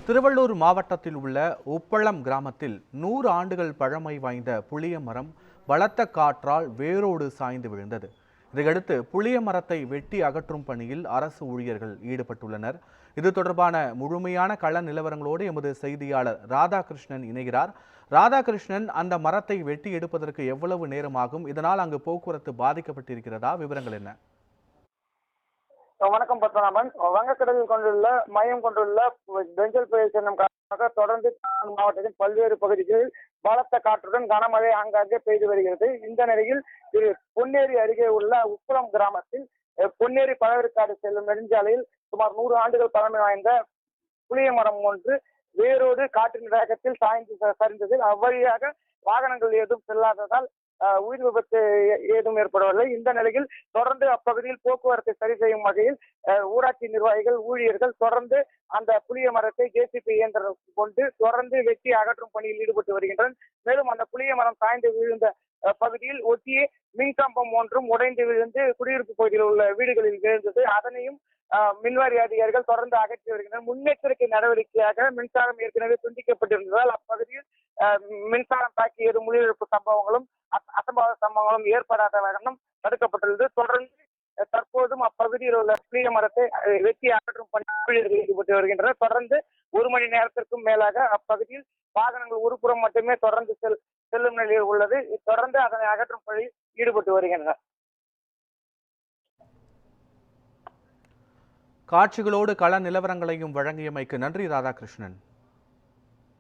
திருவள்ளூர் மாவட்டத்தில் உள்ள உப்பளம் கிராமத்தில் 100 ஆண்டுகள் பழமை வாய்ந்த புளிய மரம் பலத்த காற்றால் வேரோடு சாய்ந்து விழுந்தது. இதையடுத்து புளிய மரத்தை வெட்டி அகற்றும் பணியில் அரசு ஊழியர்கள் ஈடுபட்டுள்ளனர். இது தொடர்பான முழுமையான கள நிலவரங்களோடு எமது செய்தியாளர் ராதாகிருஷ்ணன் இணைகிறார். ராதாகிருஷ்ணன், அந்த மரத்தை வெட்டி எடுப்பதற்கு எவ்வளவு நேரமாகும்? இதனால் அங்கு போக்குவரத்து பாதிக்கப்பட்டிருக்கிறதா? விவரங்கள் என்ன? வணக்கம் பத்மநாபன். வங்கக்கடலில் மையம் கொண்டுள்ள பெஞ்சல் புயல் சின்னம் காரணமாக தொடர்ந்து மாவட்டத்தின் பல்வேறு பகுதிகளில் பலத்த காற்றுடன் கனமழை ஆங்காங்கே பெய்து வருகிறது. இந்த நிலையில் பொன்னேரி அருகே உள்ள உப்பளம் கிராமத்தில் பொன்னேரி பழவேற்காடு செல்லும் நெடுஞ்சாலையில் சுமார் 100 ஆண்டுகள் பழமை வாய்ந்த புளிய மரம் ஒன்று வேரோடு காற்றின் வேகத்தில் சாய்ந்து சரிந்ததில் அவ்வழியாக வாகனங்கள் ஏதும் செல்லாததால் உயிர் விபத்து ஏதும் ஏற்படவில்லை. இந்த நிலையில் தொடர்ந்து அப்பகுதியில் போக்குவரத்தை சரி செய்யும் வகையில் ஊராட்சி நிர்வாகிகள் ஊழியர்கள் தொடர்ந்து அந்த புளிய மரத்தை ஜேசிபி இயந்திரம் கொண்டு தொடர்ந்து வெட்டி அகற்றும் பணியில் ஈடுபட்டு வருகின்றனர். மேலும் அந்த புளிய மரம் சாய்ந்து விழுந்த பகுதியில் ஒட்டியே மின்கம்பம் ஒன்றும் உடைந்து விழுந்து குடியிருப்பு பகுதியில் உள்ள வீடுகளில் விழுந்தது. அதனையும் மின்வாரிய அதிகாரிகள் தொடர்ந்து அகற்றி வருகின்றனர். முன்னெச்சரிக்கை நடவடிக்கையாக மின்சாரம் ஏற்கனவே துண்டிக்கப்பட்டிருந்ததால் அப்பகுதியில் மின்சாரம் தாக்கி ஏதும் உயிரிழப்பு சம்பவங்களும் அசம்பாவித சம்பவங்களும் ஏற்படாத வண்ணம் தடுக்கப்பட்டுள்ளது. தொடர்ந்து தற்போதும் அப்பகுதியில் உள்ள புளிய மரத்தை வெட்டி அகற்றும் பணியில் ஈடுபட்டு வருகின்றனர். தொடர்ந்து 1 மணி நேரத்திற்கும் மேலாக அப்பகுதியில் வாகனங்கள் ஒருபுறம் மட்டுமே தொடர்ந்து செல்லும் நிலையில் உள்ளது. தொடர்ந்து அதனை அகற்றும் பணியில் ஈடுபட்டு வருகின்றனர். காட்சிகளோடு கள நிலவரங்களையும் வழங்கியமைக்கு நன்றி ராதாகிருஷ்ணன்.